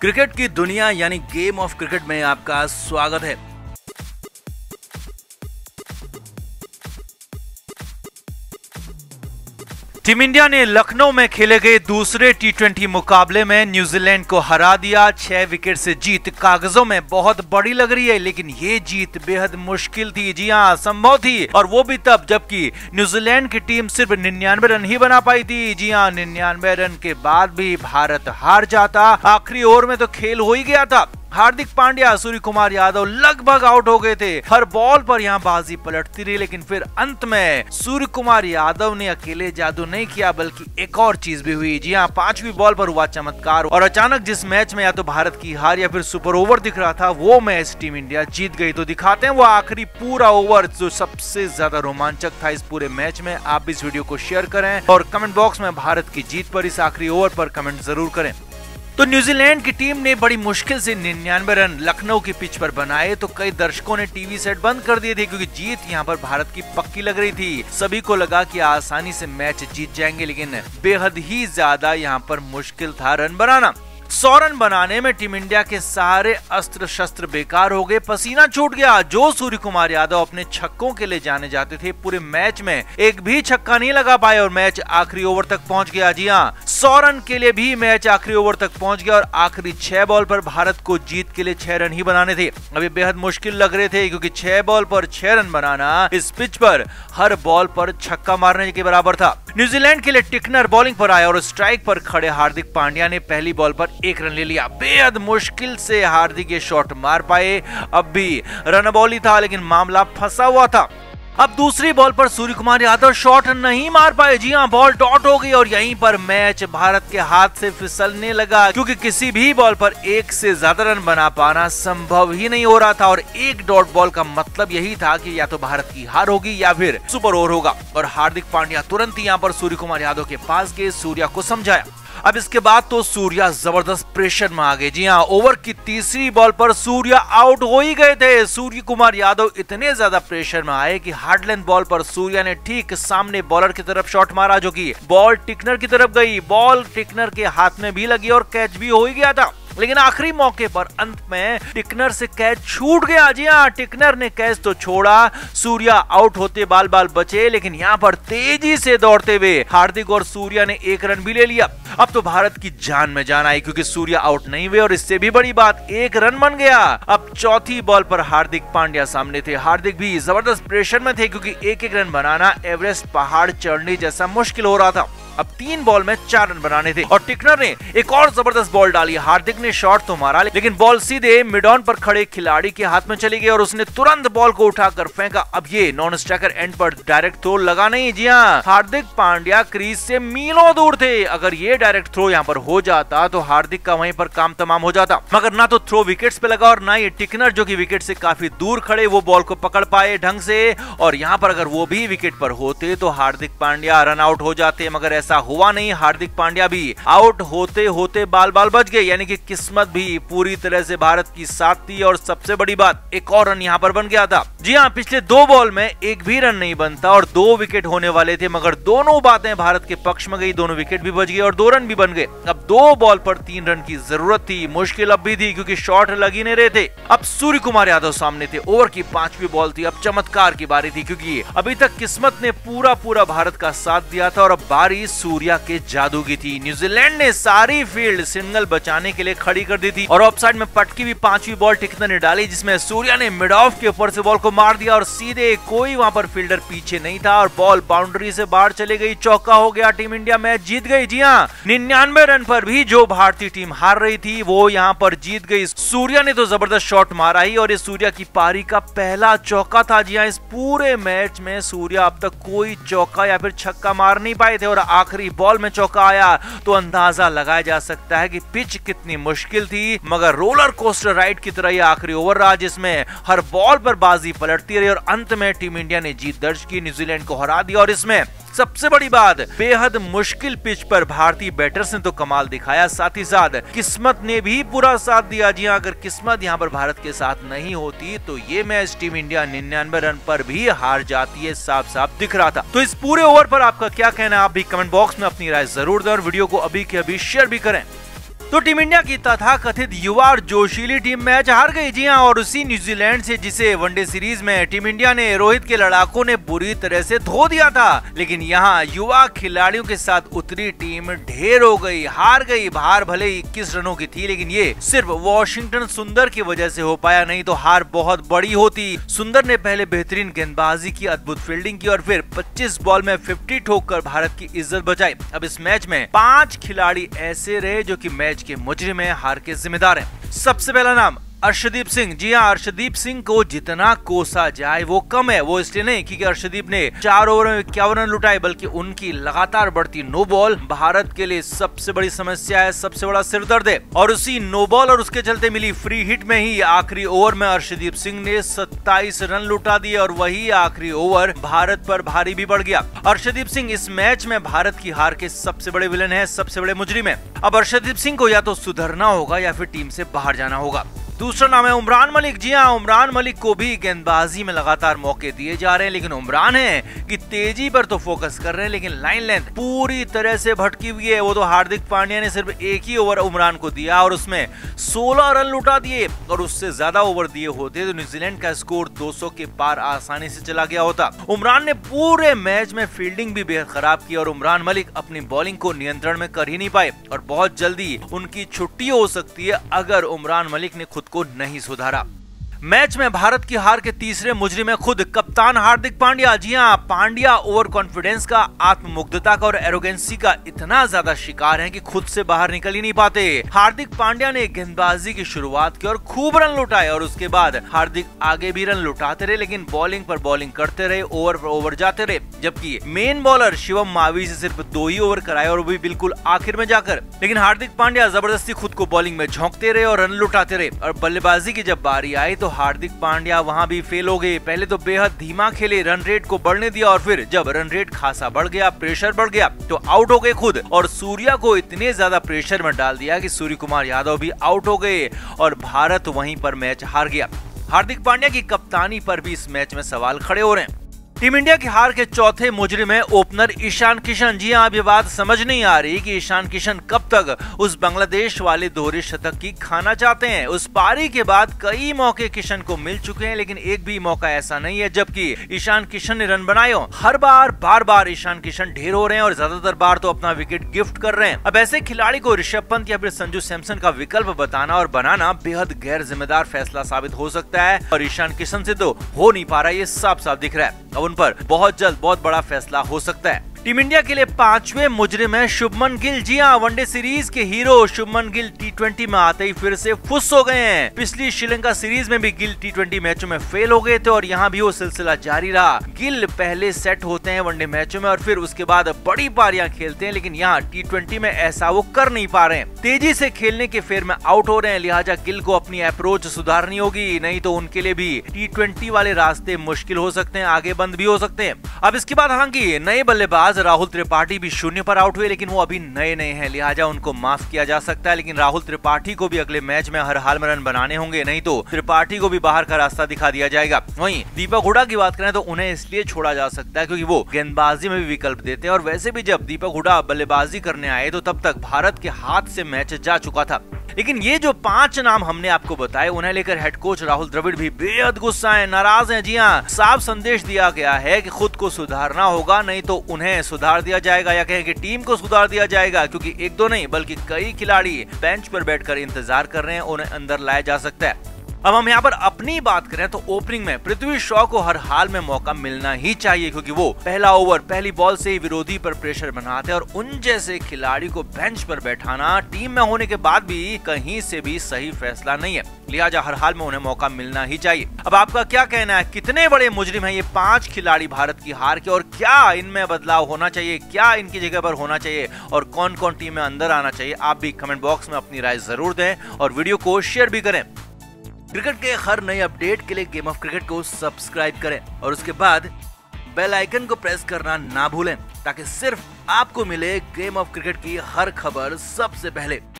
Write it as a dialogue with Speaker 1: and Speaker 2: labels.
Speaker 1: Cricket की दुनिया यानी गेम ऑफ क्रिकेट में आपका स्वागत है। टीम इंडिया ने लखनऊ में खेले गए दूसरे टी20 मुकाबले में न्यूजीलैंड को हरा दिया। 6 विकेट से जीत कागजों में बहुत बड़ी लग रही है, लेकिन ये जीत बेहद मुश्किल थी। जी हां, संभव थी, और वो भी तब जबकि न्यूजीलैंड की टीम सिर्फ 99 रन ही बना पाई थी। जी हां, 99 रन के बाद भी भारत हार जाता। आखिरी ओवर में तो खेल हो ही गया था। हार्दिक पांड्या, सूर्य कुमार यादव लगभग आउट हो गए थे। हर बॉल पर यहां बाजी पलटती रही, लेकिन फिर अंत में सूर्य कुमार यादव ने अकेले जादू नहीं किया, बल्कि एक और चीज भी हुई। जी हां, 5वीं बॉल पर हुआ चमत्कार, और अचानक जिस मैच में या तो भारत की हार या फिर सुपर ओवर दिख रहा था, वो मैच टीम इंडिया जीत गई। तो दिखाते हैं वो आखिरी पूरा ओवर जो सबसे ज्यादा रोमांचक था इस पूरे मैच में। आप इस वीडियो को शेयर करें और कमेंट बॉक्स में भारत की जीत पर इस आखिरी ओवर पर कमेंट जरूर करें। तो न्यूजीलैंड की टीम ने बड़ी मुश्किल से 99 रन लखनऊ की पिच पर बनाए, तो कई दर्शकों ने टीवी सेट बंद कर दिए थे, क्योंकि जीत यहां पर भारत की पक्की लग रही थी। सभी को लगा कि आसानी से मैच जीत जाएंगे, लेकिन बेहद ही ज्यादा यहां पर मुश्किल था रन बनाना। 100 रन बनाने में टीम इंडिया के सारे अस्त्र शस्त्र बेकार हो गए, पसीना छूट गया। जो सूर्य कुमार यादव अपने छक्कों के लिए जाने जाते थे, पूरे मैच में एक भी छक्का नहीं लगा पाए और मैच आखिरी ओवर तक पहुंच गया। जी हां, 100 रन के लिए भी मैच आखिरी ओवर तक पहुंच गया, और आखिरी 6 बॉल पर भारत को जीत के लिए 6 रन ही बनाने थे। अभी बेहद मुश्किल लग रहे थे, क्योंकि 6 बॉल पर 6 रन बनाना इस पिच पर हर बॉल पर छक्का मारने के बराबर था। न्यूजीलैंड के लिए टिकनर बॉलिंग पर आया और स्ट्राइक पर खड़े हार्दिक पांड्या ने पहली बॉल पर 1 रन ले लिया। बेहद मुश्किल से हार्दिक ये शॉट मार पाए। अब भी रन बॉल ही था, लेकिन मामला फंसा हुआ था। अब दूसरी बॉल पर सूर्य कुमार यादव शॉट नहीं मार पाए। जी हां, बॉल डॉट हो गई और यहीं पर मैच भारत के हाथ से फिसलने लगा, क्योंकि किसी भी बॉल पर 1 से ज्यादा रन बना पाना संभव ही नहीं हो रहा था। और एक डॉट बॉल का मतलब यही था कि या तो भारत की हार होगी या फिर सुपर ओवर होगा। और हार्दिक पांड्या तुरंत यहां पर सूर्य कुमार यादव के पास गए, सूर्या को समझाया। अब इसके बाद तो सूर्या जबरदस्त प्रेशर में आ गए। जी हां, ओवर की तीसरी बॉल पर सूर्या आउट हो ही गए थे। सूर्य कुमार यादव इतने ज्यादा प्रेशर में आए कि हार्ड लेंथ बॉल पर सूर्या ने ठीक सामने बॉलर की तरफ शॉट मारा, जो कि बॉल टिकनर की तरफ गई। बॉल टिकनर के हाथ में भी लगी और कैच भी हो ही गया था, लेकिन आखिरी मौके पर अंत में टिकनर से कैच छूट गया। जी हां, टिकनर ने कैच तो छोड़ा, सूर्या आउट होते बाल बाल बचे, लेकिन यहां पर तेजी से दौड़ते हुए हार्दिक और सूर्या ने 1 रन भी ले लिया। अब तो भारत की जान में जान आई, क्योंकि सूर्या आउट नहीं हुए, और इससे भी बड़ी बात 1 रन बन गया। अब चौथी बॉल पर हार्दिक पांड्या सामने थे। हार्दिक भी जबरदस्त प्रेशर में थे, क्योंकि 1-1 रन बनाना एवरेस्ट पहाड़ चढ़ने जैसा मुश्किल हो रहा था। अब 3 बॉल में 4 रन बनाने थे, और टिकनर ने एक और जबरदस्त बॉल डाली। हार्दिक ने शॉट तो मारा, लेकिन बॉल सीधे मिड ऑन पर खड़े खिलाड़ी के हाथ में चली गई, और उसने तुरंत बॉल को उठाकर फेंका। अब ये नॉन स्ट्राइकर एंड पर डायरेक्ट थ्रो लगा नहीं। जी हां, हार्दिक पांड्या क्रीज से मीलों दूर थे। अगर ये डायरेक्ट थ्रो यहाँ पर हो जाता तो हार्दिक का वहीं पर काम तमाम हो जाता, मगर ना तो थ्रो विकेट्स पे लगा, और ना ये टिकनर जो कि विकेट से काफी दूर खड़े वो बॉल को पकड़ पाए ढंग से। और यहाँ पर अगर वो भी विकेट पर होते तो हार्दिक पांड्या रन आउट हो जाते, मगर ऐसा हुआ नहीं। हार्दिक पांड्या भी आउट होते होते बाल बाल बच गए, यानी कि किस्मत भी पूरी तरह से भारत की साथ थी। और सबसे बड़ी बात, एक और रन यहाँ पर बन गया था। जी हां, पिछले 2 बॉल में एक भी रन नहीं बनता और 2 विकेट होने वाले थे, मगर दोनों बातें भारत के पक्ष में गई। दोनों विकेट भी बच गए और 2 रन भी बन गए। अब 2 बॉल पर 3 रन की जरूरत थी। मुश्किल अब भी थी, क्योंकि शॉट लग ही नहीं रहे थे। अब सूर्य कुमार यादव सामने थे। ओवर की 5वीं बॉल थी। अब चमत्कार की बारी थी, क्योंकि अभी तक किस्मत ने पूरा भारत का साथ दिया था, और अब बारी सूर्या के जादू की थी। न्यूजीलैंड ने सारी फील्ड सिंगल बचाने के लिए खड़ी कर दी थी, और ऑफसाइड में पटकी भी 5वीं बॉल टिकनर ने डाली, जिसमें सूर्या ने मिड ऑफ के ऊपर से बॉल को मार दिया, और सीधे कोई वहां पर फील्डर पीछे नहीं था, और बॉल बाउंड्री से बाहर चली गई। चौका हो गया, टीम इंडिया मैच जीत गई। जी हां, 99 रन पर भी जो भारतीय टीम हार रही थी वो यहां पर जीत गई। सूर्या ने तो जबरदस्त शॉट मारा ही, और ये सूर्या की पारी का पहला चौका था। जी हां, इस पूरे मैच में सूर्या अब तक कोई चौका या फिर छक्का मार नहीं पाए थे, और आखिरी बॉल में चौका आया तो अंदाजा लगाया जा सकता है कि पिच कितनी मुश्किल थी। मगर रोलर कोस्टर राइड की तरह यह आखिरी ओवर रहा, जिसमें हर बॉल पर बाजी पलटती रही, और अंत में टीम इंडिया ने जीत दर्ज की, न्यूजीलैंड को हरा दिया। और इसमें सबसे बड़ी बात, बेहद मुश्किल पिच पर भारतीय बैटर्स ने तो कमाल दिखाया, साथ ही साथ किस्मत ने भी पूरा साथ दिया। जी हां, अगर किस्मत यहां पर भारत के साथ नहीं होती तो ये मैच टीम इंडिया 99 रन पर भी हार जाती है, साफ साफ दिख रहा था। तो इस पूरे ओवर पर आपका क्या कहना है, आप भी कमेंट बॉक्स में अपनी राय जरूर दें, और वीडियो को अभी के अभी शेयर भी करें। तो टीम इंडिया की तथाकथित युवा और जोशीली टीम मैच हार गई। जी हां, और उसी न्यूजीलैंड से जिसे वनडे सीरीज में टीम इंडिया ने रोहित के लड़ाकों ने बुरी तरह से धो दिया था। लेकिन यहां युवा खिलाड़ियों के साथ उतरी टीम ढेर हो गई, हार गई। हार भले 21 रनों की थी, लेकिन ये सिर्फ वॉशिंगटन सुंदर की वजह से हो पाया, नहीं तो हार बहुत बड़ी होती। सुंदर ने पहले बेहतरीन गेंदबाजी की, अद्भुत फील्डिंग की और फिर 25 बॉल में 50 ठोककर भारत की इज्जत बचाई। अब इस मैच में 5 खिलाड़ी ऐसे रहे जो कि मैच के मुजरिम है, हार के जिम्मेदार हैं। सबसे पहला नाम अर्शदीप सिंह। जी हां, अर्शदीप सिंह को जितना कोसा जाए वो कम है। वो इसलिए नहीं क्योंकि अर्शदीप ने 4 ओवर में 51 रन लुटाए, बल्कि उनकी लगातार बढ़ती नो बॉल भारत के लिए सबसे बड़ी समस्या है, सबसे बड़ा सिरदर्द है। और उसी नो बॉल और उसके चलते मिली फ्री हिट में ही आखिरी ओवर में अर्शदीप सिंह ने 27 रन लुटा दिए और वही आखिरी ओवर भारत पर भारी भी पड़ गया। अर्शदीप सिंह इस मैच में भारत की हार के सबसे बड़े विलन है, सबसे बड़े मुजरिम है। अब अर्शदीप सिंह को या तो सुधरना होगा या फिर टीम से बाहर जाना होगा। दूसरा नाम है उमरान मलिक। जी हां, उमरान मलिक को भी गेंदबाजी में लगातार मौके दिए जा रहे हैं, लेकिन उमरान है कि तेजी पर तो फोकस कर रहे हैं, लेकिन लाइन लेंथ पूरी तरह से भटकी हुई है। वो तो हार्दिक पांड्या ने सिर्फ एक ही ओवर उमरान को दिया और उसमें 16 रन लुटा दिए, और उससे ज्यादा ओवर दिए होते तो न्यूजीलैंड का स्कोर 200 के पार आसानी से चला गया होता। उमरान ने पूरे मैच में फील्डिंग भी बेहद खराब की और उमरान मलिक अपनी बॉलिंग को नियंत्रण में कर ही नहीं पाए, और बहुत जल्दी उनकी छुट्टी हो सकती है अगर उमरान मलिक ने खुद को नहीं सुधारा। मैच में भारत की हार के तीसरे मुजरिम है खुद कप्तान हार्दिक पांड्या। जी हां, पांड्या ओवर कॉन्फिडेंस का, आत्ममुग्धता का और एरोगेंसी का इतना ज्यादा शिकार है कि खुद से बाहर निकल ही नहीं पाते। हार्दिक पांड्या ने गेंदबाजी की शुरुआत की और खूब रन लुटाए, और उसके बाद हार्दिक आगे भी रन लुटाते रहे, लेकिन बॉलिंग पर बॉलिंग करते रहे, ओवर पर ओवर जाते रहे। जबकि मेन बॉलर शिवम मावी से सिर्फ 2 ही ओवर कराए और वो भी बिल्कुल आखिर में जाकर। लेकिन हार्दिक पांड्या जबरदस्ती खुद को बॉलिंग में झोंकते रहे और रन लुटाते रहे। और बल्लेबाजी की जब बारी आई तो हार्दिक पांड्या वहां भी फेल हो गए। पहले तो बेहद धीमा खेले, रन रेट को बढ़ने दिया, और फिर जब रन रेट खासा बढ़ गया, प्रेशर बढ़ गया, तो आउट हो गए खुद। और सूर्या को इतने ज्यादा प्रेशर में डाल दिया कि सूर्य कुमार यादव भी आउट हो गए और भारत वहीं पर मैच हार गया। हार्दिक पांड्या की कप्तानी पर भी इस मैच में सवाल खड़े हो रहे हैं। टीम इंडिया की हार के चौथे मुजरिम है ओपनर ईशान किशन। जी हां, अब ये बात समझ नहीं आ रही कि ईशान किशन कब तक उस बांग्लादेश वाले दोहरे शतक की खाना चाहते हैं। उस पारी के बाद कई मौके किशन को मिल चुके हैं, लेकिन एक भी मौका ऐसा नहीं है जबकि ईशान किशन ने रन बनाए हो। हर बार बार ईशान किशन ढेर हो रहे हैं और ज्यादातर बार तो अपना विकेट गिफ्ट कर रहे हैं। अब ऐसे खिलाड़ी को ऋषभ पंत या फिर संजू सैमसन का विकल्प बताना और बनाना बेहद गैर जिम्मेदार फैसला साबित हो सकता है, और ईशान किशन से तो हो नहीं पा रहा, ये साफ साफ दिख रहा है। अब उन पर बहुत जल्द बहुत बड़ा फैसला हो सकता है। टीम इंडिया के लिए 5वें मुजरिम है शुभमन गिल। जी हां, वनडे सीरीज के हीरो शुभमन गिल T20 में आते ही फिर से फुस हो गए हैं। पिछली श्रीलंका सीरीज में भी गिल T20 मैचों में फेल हो गए थे और यहाँ भी वो सिलसिला जारी रहा। गिल पहले सेट होते हैं वनडे मैचों में और फिर उसके बाद बड़ी पारियां खेलते हैं, लेकिन यहाँ T20 में ऐसा वो कर नहीं पा रहे हैं। तेजी से खेलने के फेर में आउट हो रहे हैं, लिहाजा गिल को अपनी अप्रोच सुधारनी होगी, नहीं तो उनके लिए भी T20 वाले रास्ते मुश्किल हो सकते हैं, आगे बंद भी हो सकते हैं। अब इसके बाद हालांकि नए बल्लेबाज राहुल त्रिपाठी भी 0 पर आउट हुए, लेकिन वो अभी नए हैं, लिहाजा उनको माफ किया जा सकता है। लेकिन राहुल त्रिपाठी को भी अगले मैच में हर हाल में रन बनाने होंगे, नहीं तो त्रिपाठी को भी बाहर का रास्ता दिखा दिया जाएगा। वहीं दीपक हुडा की बात करें तो उन्हें इसलिए छोड़ा जा सकता है क्योंकि वो गेंदबाजी में भी विकल्प देते हैं, और वैसे भी जब दीपक हुडा बल्लेबाजी करने आए तो तब तक भारत के हाथ से मैच जा चुका था। लेकिन ये जो 5 नाम हमने आपको बताए, उन्हें लेकर हेड कोच राहुल द्रविड़ भी बेहद गुस्सा है, नाराज हैं। जी हां, साफ संदेश दिया गया है कि खुद को सुधारना होगा, नहीं तो उन्हें सुधार दिया जाएगा, या कहें कि टीम को सुधार दिया जाएगा, क्योंकि 1-2 नहीं बल्कि कई खिलाड़ी बेंच पर बैठकर इंतजार कर रहे हैं, उन्हें अंदर लाया जा सकता है। अब हम यहाँ पर अपनी बात करें तो ओपनिंग में पृथ्वी शॉ को हर हाल में मौका मिलना ही चाहिए, क्योंकि वो पहला ओवर पहली बॉल से ही विरोधी पर प्रेशर बनाते हैं, और उन जैसे खिलाड़ी को बेंच पर बैठाना टीम में होने के बाद भी कहीं से भी सही फैसला नहीं है, लिहाजा हर हाल में उन्हें मौका मिलना ही चाहिए। अब आपका क्या कहना है, कितने बड़े मुजरिम हैं ये 5 खिलाड़ी भारत की हार के, और क्या इनमें बदलाव होना चाहिए, क्या इनकी जगह पर होना चाहिए, और कौन कौन टीम में अंदर आना चाहिए? आप भी कमेंट बॉक्स में अपनी राय जरूर दें और वीडियो को शेयर भी करें। क्रिकेट के हर नए अपडेट के लिए गेम ऑफ क्रिकेट को सब्सक्राइब करें और उसके बाद बेल आइकन को प्रेस करना ना भूलें, ताकि सिर्फ आपको मिले गेम ऑफ क्रिकेट की हर खबर सबसे पहले।